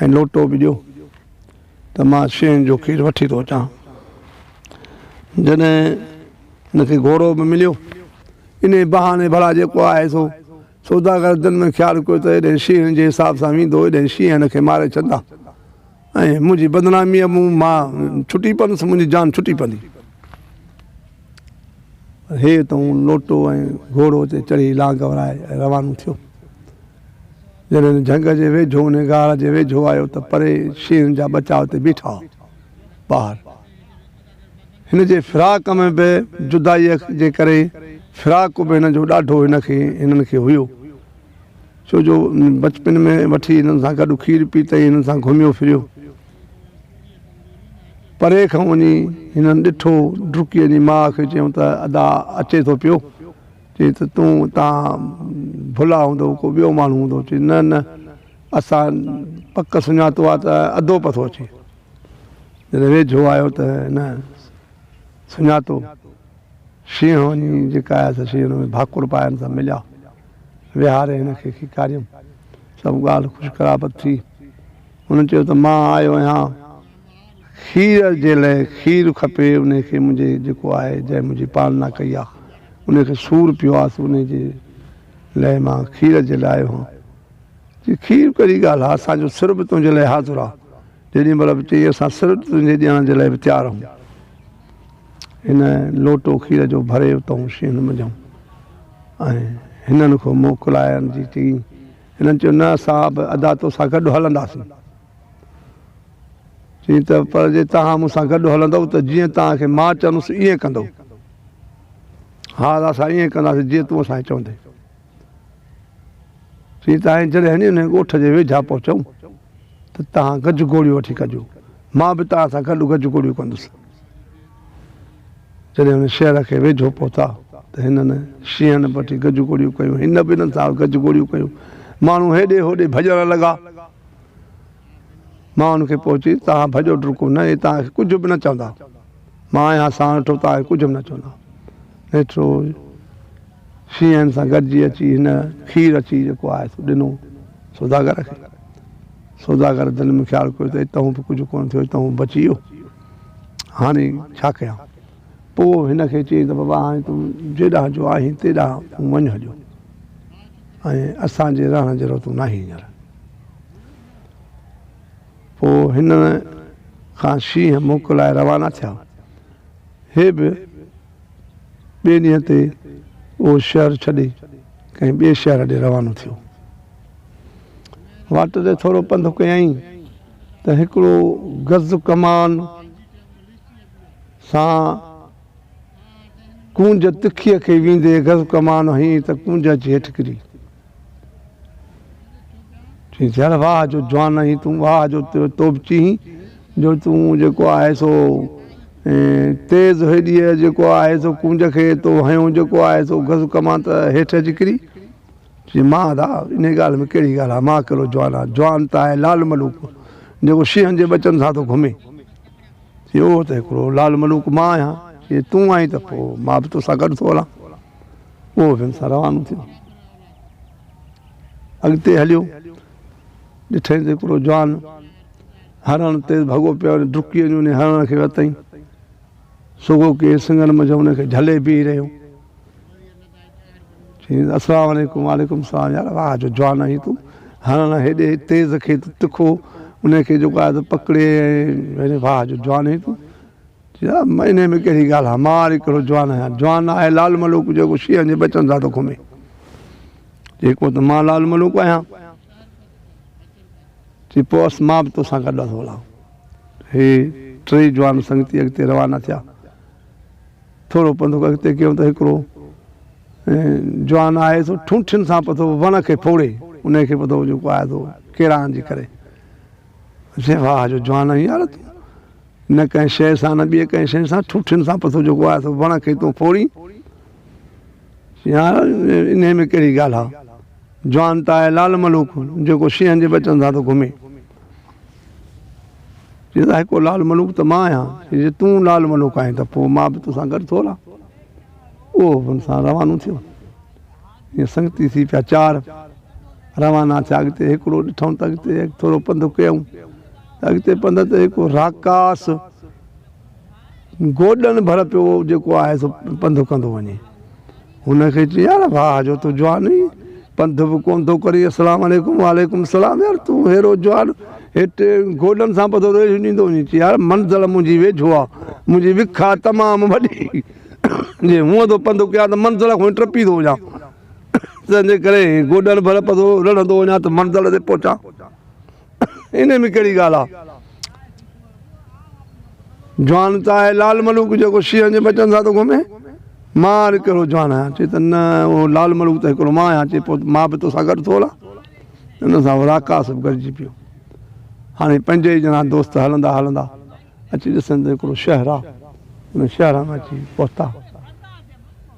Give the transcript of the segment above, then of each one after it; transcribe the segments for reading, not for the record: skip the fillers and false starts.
ऐं लोटो बि ॾियो त मां शयुनि जो खीरु वठी थो अचां। जॾहिं हिनखे घोड़ो बि मिलियो, इन बहाने भला जेको आहे सो सौदागर दिलि में ख़्यालु कयो त हेॾे शींहं जे हिसाब सां वेंदो, हेॾे शींहं हिनखे मारे छॾंदा ऐं मुंहिंजी बदनामीअ मां छुटी पवंदुसि, मुंहिंजी जान छुटी पवंदी। हे त लोटो ऐं घोड़ो ते चढ़ी लांग वराए रवानो थियो। जॾहिं झंग जे वेझो उन गार जे वेझो आयो त परे शींहं जा बचा उते बीठा ॿाहिरि। हिन जे फिराक में बि जुदाईअ जे करे फिराक बि हिन जो ॾाढो हिननि खे हुयो, छो जो बचपन में वठी हिननि सां गॾु खीरु पीतई, हिननि सां घुमियो फिरियो। परे खां वञी हिननि ॾिठो, डुकी वञी माउ खे चयूं त अदा अचे थो पियो, चई त तव्हां भुला हूंदो, को ॿियो माण्हू हूंदो। चई न न, असां पक सुञातो आहे त अधो पथो अचे। जॾहिं वेझो आयो त न सुञातो, शींहं वञी जेका आहे शींहं में भाकुर पाए हिन सां मिलिया, विहारे हिनखे खिकारियमि, सभु ॻाल्हि ख़ुशि ख़राबत थी। हुन चयो त मां आयो आहियां खीर जे लाइ, खीरु खपे उनखे, मुंहिंजे जेको आहे जंहिं मुंहिंजी पालना कई आहे उनखे सूरु पियो आहे, उनजे लाइ मां खीर जे लाइ आयो आहियां। खीर कहिड़ी ॻाल्हि आहे, असांजो सिर बि तुंहिंजे लाइ हाज़ुरु आहे, जेॾी महिल बि चई असां सिर तुंहिंजे ॾियण जे लाइ बि तयारु आहियूं। हिन लोटो खीर जो भरे उतां शींहं मंझूं ऐं हिननि खां मोकिलाइण जी चई। हिननि चयो न असां बि अदा तोसां गॾु हलंदासीं। चई त पर जे तव्हां मूंसां गॾु हलंदव त जीअं तव्हांखे मां चवंदुसि ईअं कंदव। हा असां ईअं कंदासीं जीअं तूं असांखे चवंदे। चई त हाणे जॾहिं हिन ॻोठ जे वेझा पहुचऊं त तव्हां गज गोड़ियूं वठी कजो, मां बि तव्हां सां गॾु गज गोड़ियूं कंदुसि। जॾहिं हुन शहर खे वेझो पहुता त हिननि शींहनि वठी गज गोड़ियूं कयूं, हिन बि हिननि सां गज गोड़ियूं कयूं। माण्हू हेॾे होॾे भॼण लॻा। मां हुनखे पहुची, तव्हां भॼो डुको न, हे तव्हांखे कुझु बि न चवंदा, मां आहियां सां वेठो, तव्हांखे कुझु बि न चवंदा। हेतिरो शींहनि सां गॾिजी अची हिन खीर अची जेको आहे सो ॾिनो सौदागर खे। सौदागर दिलि में ख़्यालु कयो त हितां बि कुझु कोन थियो, हितां बची वियो, हाणे छा कयां। पोइ हिनखे चई त बाबा हाणे तूं जेॾां जो आहीं तेॾां तूं वञ हलियो, ऐं असांजे रहण जहिड़ो तूं नाहीं हींअर। पोइ हिन खां शींहं मोकिलाए रवाना थिया। हे बि ॿिए ॾींहं ते उहो शहर छॾे कंहिं ॿिए शहर ॾे रवानो थियो। वाट ते थोरो पंधु कयईं त हिकिड़ो गज़ कमान सां कूंज तिखीअ खे वेंदे गज़ कमान हईं त कूंज अची हेठि किरी। चई हल वाह जो जवान आहीं तूं, वाह जो तो बि चई जो तूं जेको आहे सो तेज़ हेॾी जेको आहे सो कूंज खे तो हयो जेको आहे सो गज़ कमान त हेठि अची किरी। चई मां दा इन ॻाल्हि में कहिड़ी ॻाल्हि आहे, मां कहिड़ो जवान आहे, जवान त आहे लाल मलूक जेको शींहनि जे बचनि सां थो घुमे। चई उहो त हिकिड़ो लाल मलूक मां आहियां। चई तूं आहीं त पोइ मां बि तोसां गॾु थो हलां। उहो बि हिन सां रवानो थियो, अॻिते हलियो। ॾिठईं त हिकिड़ो जवान हरण ते भॻो पियो, डुकी वञी उन हरण खे वरितईं, सुगो के सिंगनि मंझि हुनखे झले बीह रहियो। चई अस्सलाम वालेकुम। वालेकुम सलाम। यार वाह जो जवान आहीं तूं, हरण हेॾे तेज़ खे तिखो उनखे जेको आहे पकिड़े, वाह जो जवान आहीं तूं। चई इन में कहिड़ी ॻाल्हि आहे, मां वरी कहिड़ो जवान आहियां, जवान आहे लाल मलूक जेको शींहनि जे बचनि सां थो घुमे। चई पोइ त मां लाल मलूक आहियां। चई पोइ मां बि तोसां गॾु थो हलां। हे टे जवान संगती अॻिते रवाना थिया। थोरो पंधु अॻिते कयूं त हिकिड़ो जवान आहे सो ठूठियुनि सां पतो वण खे फोड़े, उनखे पतो जेको आहे सो किराइण जी करे। चई वाह जो जवान आहीं यार तूं, न कंहिं शइ सां न ॿिए कंहिं शइ सां, ठूठियुनि सां पतो जेको आहे सो वण खे तूं फोड़ी। यार इन में कहिड़ी ॻाल्हि आहे, जवान त आहे लाल मलूक जेको शींहनि जे बचनि सां थो घुमे। चई त हिकिड़ो लाल मलूक त मां आहियां। चई तूं लाल मलूक आहीं त पोइ मां बि तोसां गॾु थो हलां। उहो बि हुन सां रवानो थियो। ईअं संगती थी पिया चारि। रवाना थिया। अॻिते हिकिड़ो ॾिठूं त अॻिते थोरो पंधु कयूं त अॻिते पंध ते हिकु राकास गोॾनि भर पियो जेको आहे सो पंधु कंदो वञे। हुनखे चई यार वाह जो तूं जवान हुई, पंधु बि कोन थो करी, अस्सलाम वालेकुम वालेकुम सलाम, यार तूं अहिड़ो जवान हिते गोॾनि सां पंधु ॾींदो वञे। चई यार मंज़िल मुंहिंजी वेझो आहे, मुंहिंजी विख आहे तमामु वॾी, जे हूअं थो पंधु कयां त मंज़िल खां टपी थो वञा, तंहिंजे करे गोॾनि भर पंधु रड़ंदो वञा त मंज़िल ते पहुचां। इन में कहिड़ी ॻाल्हि आहे? जवान त आहे लाल मलूक जेको शींहं जे बचनि सां थो घुमे, मां हिकिड़ो जवान आहियां। चए त न उहो लाल मलूक त हिकिड़ो मां आहियां। चए पोइ मां बि तोसां गॾु थो हलां। हिन सां राकास बि गॾिजी पियो। हाणे 5 ई ॼणा दोस्त हलंदा हलंदा अची ॾिसनि त हिकिड़ो शहरु आहे, हुन शहर में अची पहुता।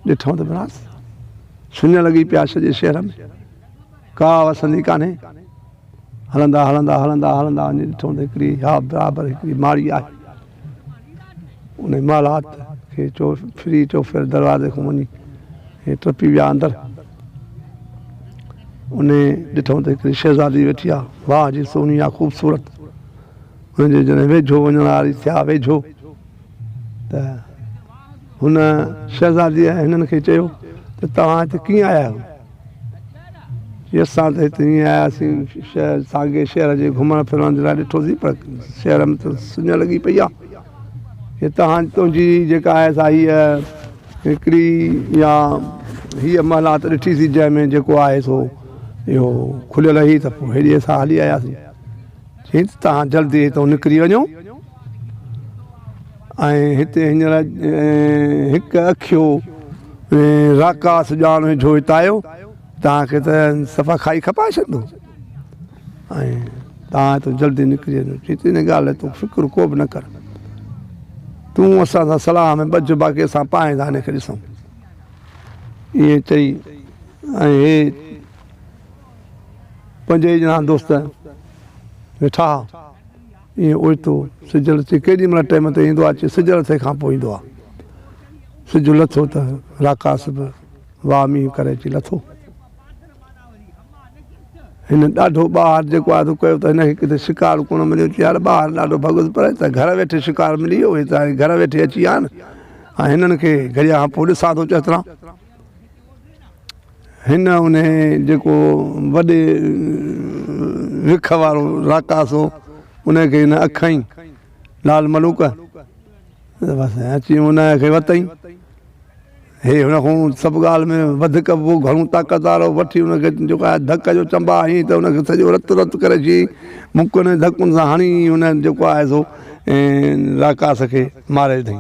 ॾिठूं त बरास सुञ लॻी पिया सॼे शहर में, का वसंदी कान्हे। हलंदा हलंदा हलंदा हलंदा वञी ॾिठूं त हिकिड़ी हा बराबरि हिकिड़ी माड़ी आहे। उन मालात खे फ्री चोफेर दरवाज़े खां वञी हे टपी विया अंदरि। उन ॾिठूं त हिकिड़ी शहज़ादी वेठी आहे, वाह जी सोनी आहे, ख़ूबसूरत। हुनजे जॾहिं वेझो वञण वारी थिया, वेझो त हुन शहज़ादीअ हिननि खे चयो त तव्हां हिते कीअं आया आहियो? असां त हिते ईअं आयासीं शहर साॻे शहर जे घुमण फिरण जे लाइ ॾिठोसीं, पर शहर में त सुञ लॻी पई आहे। हे तुंहिंजी जेका आहे सा हीअ हिकिड़ी या हीअ महिलात ॾिठीसीं जंहिंमें जेको आहे सो इहो खुलियल हुई, त पोइ हेॾी असां हली आयासीं। चई त तव्हां जल्दी हितां निकिरी वञो ऐं हिते हींअर हिकु अखियो राकास ॼाण वेझो हितां आयो, तव्हांखे त सफ़ा खाई खपाए छॾंदो ऐं तव्हां हितां जल्दी निकिरी वञो। चई त इन ॻाल्हि तूं फ़िक्रु को बि न कर, तूं असां सां सलाह में बच, बाक़ी असां पाए था हिनखे ॾिसूं। ईअं चई ऐं हे 5 ई ॼणा दोस्त वेठा। ईअं ओचितो सिज लथे, केॾी महिल टाइम ते ईंदो आहे, अचे सिज लथे खां पोइ ईंदो आहे। सिज लथो त राकास बि वाह मींहुं करे अची लथो। हिन ॾाढो ॿाहिरि जेको आहे कयो त हिनखे किथे शिकार कोन मिलियो। चई यार ॿाहिरि ॾाढो भॻुसि पए त घर वेठे शिकार मिली वियो, हे त घर वेठे अची विया आहिनि ऐं हिननि खे घड़िया खां पोइ ॾिसां थो चेतरा। हिन उन जेको वॾे विख वारो राकास हो, उनखे हिन अखई लाल मलूक बसि अची उनखे वरितई। हे हुन खां सभु ॻाल्हि में वधीक उहो घणो ताक़त वारो वठी हुनखे जेको आहे धक जो चंबा हणी त हुनखे सॼो रत रत करे अची मुकुनि धकुनि सां हणी हुन जेको आहे सो राकास खे मारे अथई।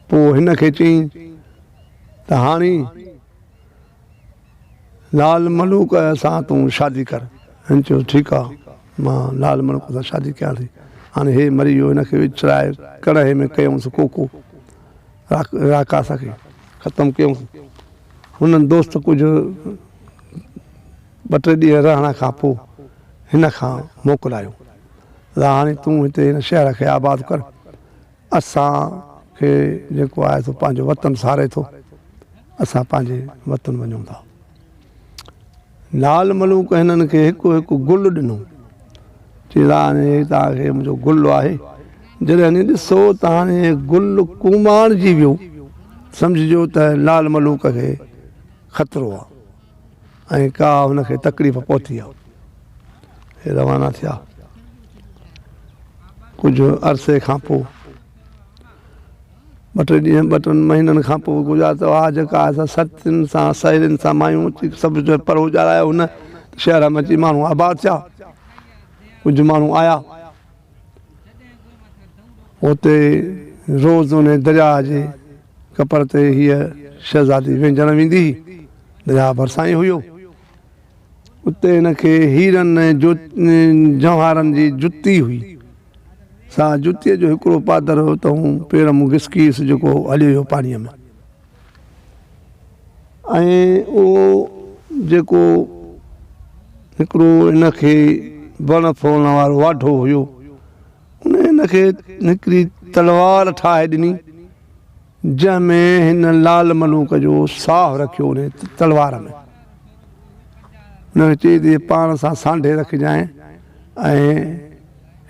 पोइ हिनखे चई त हाणे लाल मलूक सां तूं शादी कर। हिन चयो ठीकु आहे, मां लाल मलूक सां शादी कयां थी। हाणे हे मरी वियो, हिनखे विछड़ाए कड़े में कयूंसि कोको, राकास खे ख़तमु कयूंसि। हुननि दोस्त कुझु 2-3 ॾींहं रहण खां पोइ हिन खां मोकिलायो त हाणे तूं हिते हिन शहर खे आबाद कर, असांखे जेको आहे सो पंहिंजो वतन सारे थो, असां पंहिंजे वतन वञूं था। लाल मलूक हिननि खे हिकु हिकु गुल ॾिनो। चई हाणे तव्हांखे मुंहिंजो गुल आहे, जॾहिं ॾिसो त हाणे गुल कुमार जी वियो, सम्झिजो त लाल मलूक खे ख़तरो आहे ऐं का हुनखे तकलीफ़ पहुती आहे। हे रवाना थिया। कुझु अरसे खां पोइ 2-3 ॾींहं 2-3 महीननि खां पोइ गुज़ारे त हा जेका असां सतियुनि सां साहेड़ियुनि सां मायूं सभु जो पर उजारायो हुन शहर में अची माण्हू आबाद थिया। कुझु माण्हू आया उते, रोज़ उन दरिया जे कपर ते हीअ शहज़ादी वेंजण वेंदी हुई, दरिया भरिसां ई हुयो। उते हिनखे हीरनि जवाहरनि जी जुती हुई, सा जुतीअ जो हिकिड़ो पादर हो त हू पेर मूं घिसकीसि जेको हली वियो पाणीअ में। ऐं उहो जेको हिकिड़ो हिनखे वण फोड़ण वारो वाढो हुयो, उन हिनखे हिकिड़ी तलवार ठाहे ॾिनी, जंहिंमें हिन लाल मलूक जो साहु रखियो उन तलवार में। हुनखे चई पाण सां सांढे रखजांइ ऐं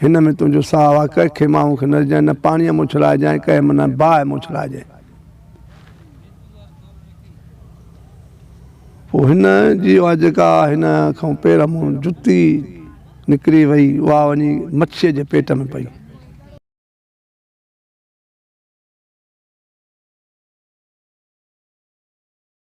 हिन में तुंहिंजो साहु आहे, कंहिंखे माण्हू खे न ॾिजांइ, न पाणीअ में उछलाइजांइ, कंहिं माना बाहि में उछलाइजांइ। पोइ हिन जी उहा जेका हिन खां पेर मूं जुती निकिरी वई, उहा वञी मच्छीअ जे पेट में पई।